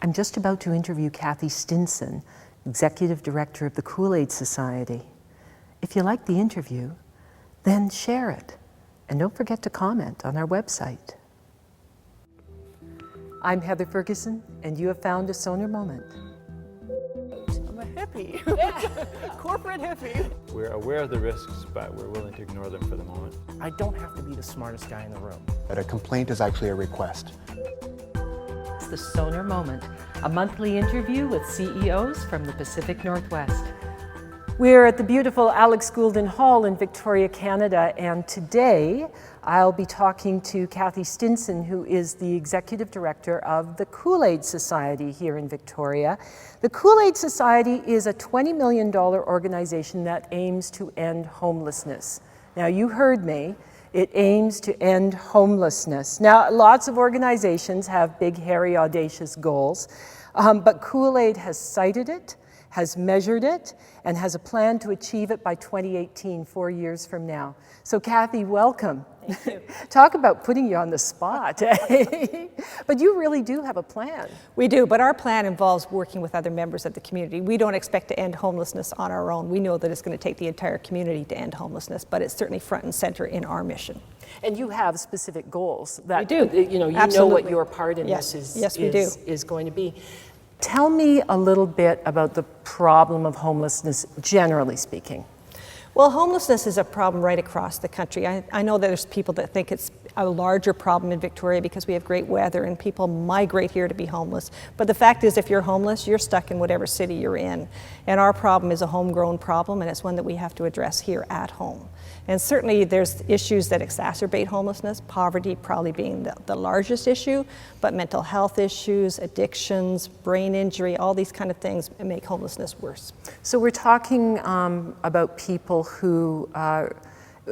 I'm just about to interview Kathy Stinson, Executive Director of the Kool-Aid Society. If you like the interview, then share it. And don't forget to comment on our website. I'm Heather Ferguson, and you have found a Sonar Moment. I'm a hippie, corporate hippie. We're aware of the risks, but we're willing to ignore them for the moment. I don't have to be the smartest guy in the room. But a complaint is actually a request. It's the Sonar Moment, a monthly interview with CEOs from the Pacific Northwest. We're at the beautiful Alex Goulden Hall in Victoria, Canada, and today I'll be talking to Kathy Stinson, who is the Executive Director of the Kool-Aid Society here in Victoria. The Kool-Aid Society is a $20 million organization that aims to end homelessness. Now, you heard me. It aims to end homelessness. Now, lots of organizations have big, hairy, audacious goals, but Kool-Aid has cited it, has measured it, and has a plan to achieve it by 2018, 4 years from now. So Kathy, welcome. Thank you. Talk about putting you on the spot. But you really do have a plan. We do, but our plan involves working with other members of the community. We don't expect to end homelessness on our own. We know that it's going to take the entire community to end homelessness, but it's certainly front and center in our mission. And you have specific goals that we do. You know Absolutely. what your part in Yes. this Yes, we do. is going to be. Tell me a little bit about the problem of homelessness, generally speaking. Well, homelessness is a problem right across the country. I know that there's people that think it's a larger problem in Victoria because we have great weather and people migrate here to be homeless. But the fact is, if you're homeless, you're stuck in whatever city you're in. And our problem is a homegrown problem, and it's one that we have to address here at home. And certainly there's issues that exacerbate homelessness, poverty probably being the largest issue, but mental health issues, addictions, brain injury, all these kind of things make homelessness worse. So we're talking about people who,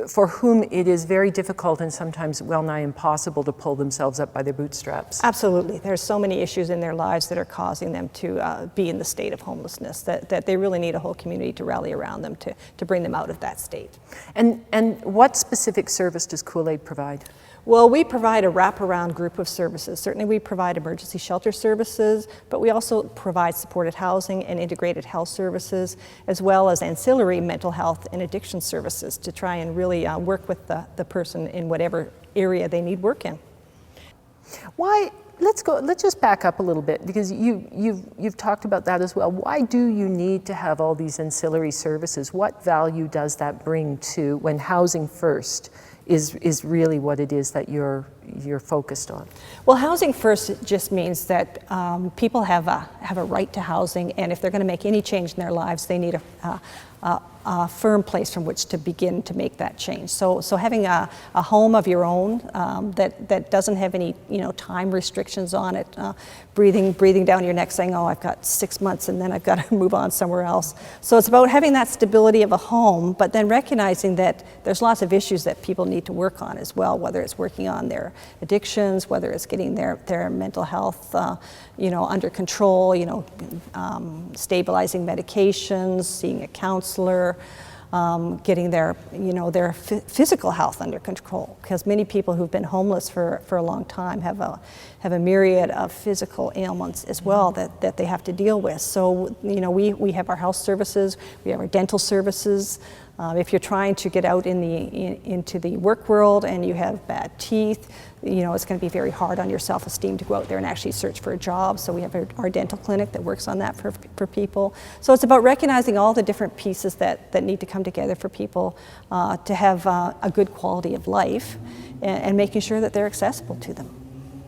for whom it is very difficult and sometimes well nigh impossible to pull themselves up by their bootstraps. Absolutely. There's so many issues in their lives that are causing them to be in the state of homelessness that they really need a whole community to rally around them to bring them out of that state. And what specific service does Kool-Aid provide? Well, we provide a wraparound group of services. Certainly we provide emergency shelter services, but we also provide supported housing and integrated health services, as well as ancillary mental health and addiction services to try and really work with the person in whatever area they need work in. Why? Let's just back up a little bit, because you've talked about that as well. Why do you need to have all these ancillary services? What value does that bring to when housing first is really what it is that you're focused on? Well, housing first just means that people have a right to housing, and if they're going to make any change in their lives, they need a firm place from which to begin to make that change. So having a home of your own that doesn't have any time restrictions on it, breathing down your neck saying, oh, I've got 6 months and then I've got to move on somewhere else. So it's about having that stability of a home, but then recognizing that there's lots of issues that people need to work on as well, whether it's working on their addictions, whether it's getting their mental health under control, stabilizing medications, seeing a counselor, getting their physical health under control, because many people who've been homeless for a long time have a myriad of physical ailments as well that they have to deal with. So we have our health services, we have our dental services. If you're trying to get out into the work world and you have bad teeth, it's going to be very hard on your self-esteem to go out there and actually search for a job. So we have our dental clinic that works on that for people. So it's about recognizing all the different pieces that need to come together for people to have a good quality of life and making sure that they're accessible to them.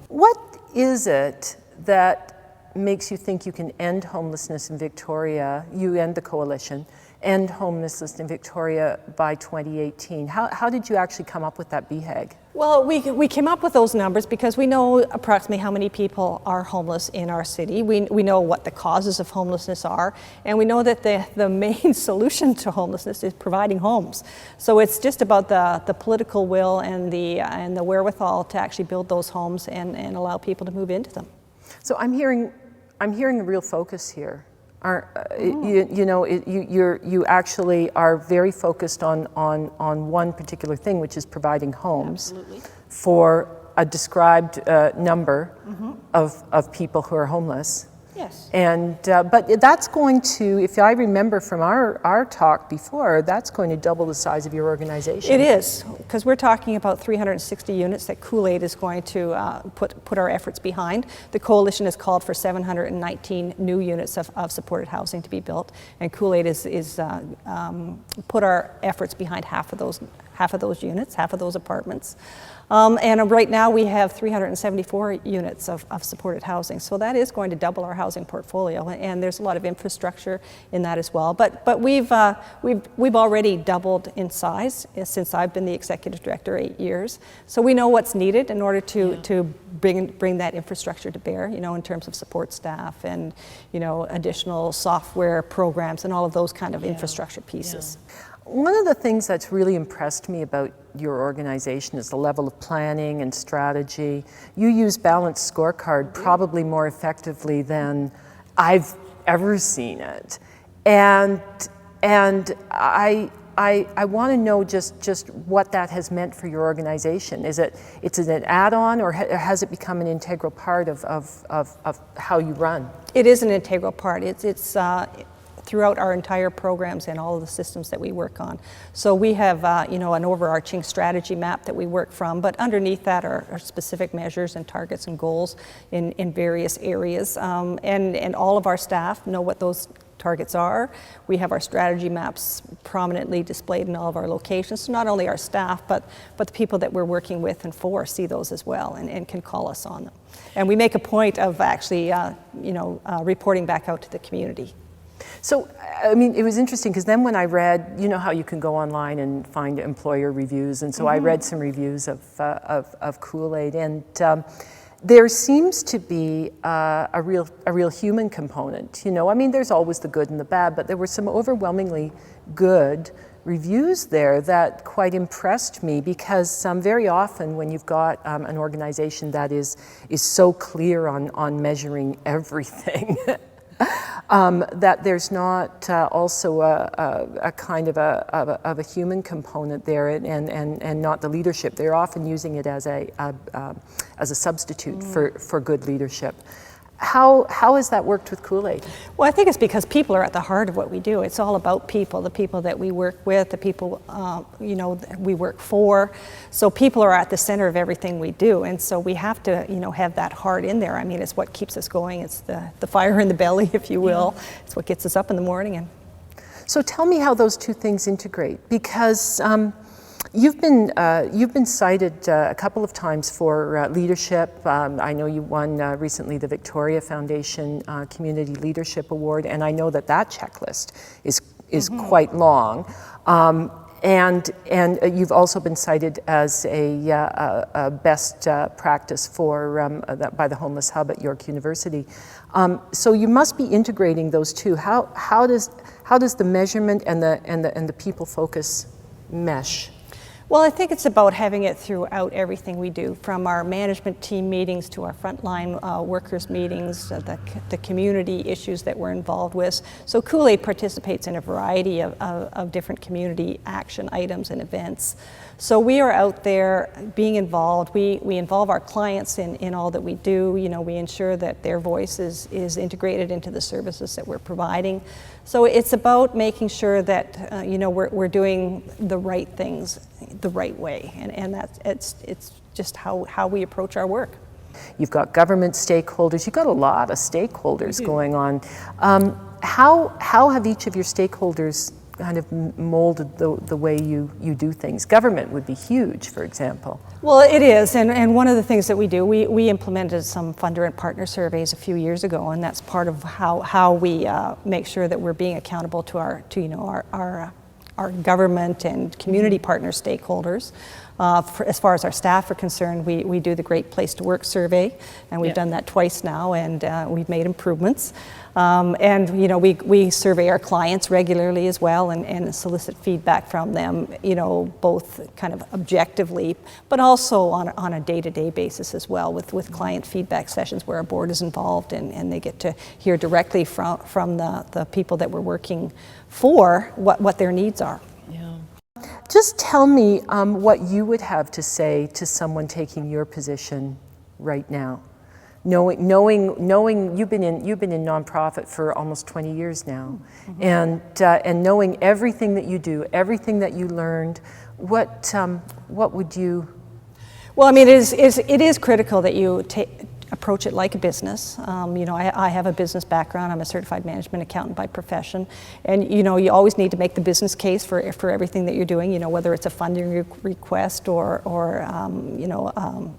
What is it that makes you think you can end homelessness in Victoria, you and the coalition, end homelessness in Victoria by 2018? How did you actually come up with that BHAG? Well, we came up with those numbers because we know approximately how many people are homeless in our city. We know what the causes of homelessness are, and we know that the main solution to homelessness is providing homes. So it's just about the political will and the wherewithal to actually build those homes and allow people to move into them. So I'm hearing a real focus here. You actually are very focused on one particular thing, which is providing homes. Absolutely. For a described number of people who are homeless. Yes. And, but that's going to, if I remember from our talk before, that's going to double the size of your organization. It is, because we're talking about 360 units that Kool-Aid is going to put our efforts behind. The coalition has called for 719 new units of supported housing to be built, and Kool-Aid is put our efforts behind half of those units, half of those apartments. And right now we have 374 units of supported housing. So that is going to double our housing portfolio, and there's a lot of infrastructure in that as well. But we've already doubled in size since I've been the executive director 8 years. So we know what's needed in order to bring that infrastructure to bear, you know, in terms of support staff and, you know, additional software programs and all of those kind of infrastructure pieces. One of the things that's really impressed me about your organization is the level of planning and strategy. You use balanced scorecard probably more effectively than I've ever seen it. And I want to know just what that has meant for your organization. It's an add-on, or has it become an integral part of how you run? It is an integral part. It's throughout our entire programs and all of the systems that we work on. So we have, you know, an overarching strategy map that we work from, but underneath that are specific measures and targets and goals in various areas. And all of our staff know what those targets are. We have our strategy maps prominently displayed in all of our locations. So not only our staff, but the people that we're working with and for see those as well and can call us on them. And we make a point of actually, reporting back out to the community. So, I mean, it was interesting because then when I read, you know how you can go online and find employer reviews, and so I read some reviews of Kool-Aid, and there seems to be a real human component. You know, I mean, there's always the good and the bad, but there were some overwhelmingly good reviews there that quite impressed me, because very often when you've got an organization that is so clear on measuring everything. That there's not also a kind of a human component there, and not the leadership. They're often using it as a substitute for good leadership. How has that worked with Kool-Aid? Well, I think it's because people are at the heart of what we do. It's all about people, the people that we work with, the people we work for. So people are at the center of everything we do, and so we have to have that heart in there. I mean, it's what keeps us going. It's the fire in the belly, if you will. It's what gets us up in the morning. So tell me how those two things integrate, because you've been cited a couple of times for leadership. I know you won recently the Victoria Foundation Community Leadership Award, and I know that checklist is quite long. And you've also been cited as a best practice by the Homeless Hub at York University. So you must be integrating those two. How does the measurement and the people focus mesh? Well, I think it's about having it throughout everything we do, from our management team meetings to our frontline workers meetings, the community issues that we're involved with. So Kool-Aid participates in a variety of different community action items and events. So we are out there being involved. We involve our clients in all that we do. You know, we ensure that their voice is integrated into the services that we're providing. So it's about making sure that we're doing the right things the right way, and it's just how we approach our work. You've got government stakeholders. You've got a lot of stakeholders going on. How have each of your stakeholders kind of molded the way you do things? Government would be huge, for example. Well, it is, and one of the things that we do, we implemented some funder and partner surveys a few years ago, and that's part of how we make sure that we're being accountable to our government and community partner stakeholders. As far as our staff are concerned, we do the Great Place to Work survey, and we've done that twice now, and we've made improvements. And we survey our clients regularly as well, and solicit feedback from them, both kind of objectively, but also on a day-to-day basis as well, with client feedback sessions where our board is involved, and they get to hear directly from the people that we're working for what their needs are. Just tell me what you would have to say to someone taking your position right now. knowing you've been in nonprofit for almost 20 years now, and knowing everything that you do, everything that you learned, what would you? Well, I mean, it is critical that you approach it like a business. You know, I have a business background. I'm a certified management accountant by profession, and you know, you always need to make the business case for everything that you're doing. You know, whether it's a funding request or you know,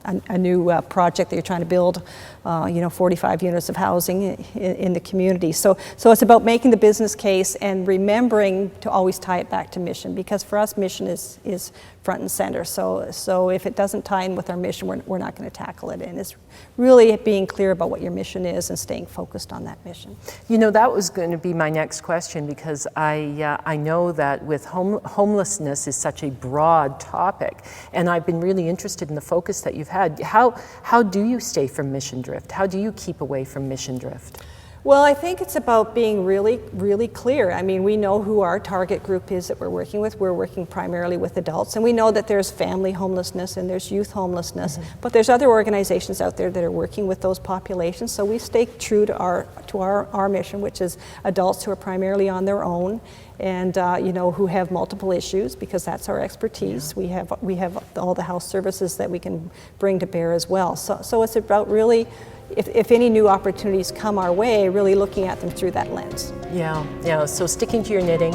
a new project that you're trying to build. You know, 45 units of housing in the community. So it's about making the business case and remembering to always tie it back to mission, because for us, mission is front and center. So if it doesn't tie in with our mission, we're not going to tackle it. And it's really being clear about what your mission is and staying focused on that mission. You know, that was going to be my next question, because I know that with homelessness is such a broad topic, and I've been really interested in the focus that you've had. How do you stay from mission drift? How do you keep away from mission drift? Well, I think it's about being really, really clear. I mean, we know who our target group is that we're working with. We're working primarily with adults, and we know that there's family homelessness and there's youth homelessness, but there's other organizations out there that are working with those populations. So we stay true to our mission, which is adults who are primarily on their own, and you know, who have multiple issues, because that's our expertise. Yeah. We have all the house services that we can bring to bear as well. So it's about really, if any new opportunities come our way, really looking at them through that lens. Yeah. So sticking to your knitting,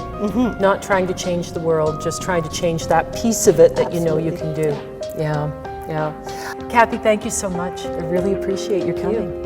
not trying to change the world, just trying to change that piece of it that you know you can do. Yeah. Kathy, thank you so much. I really appreciate your coming.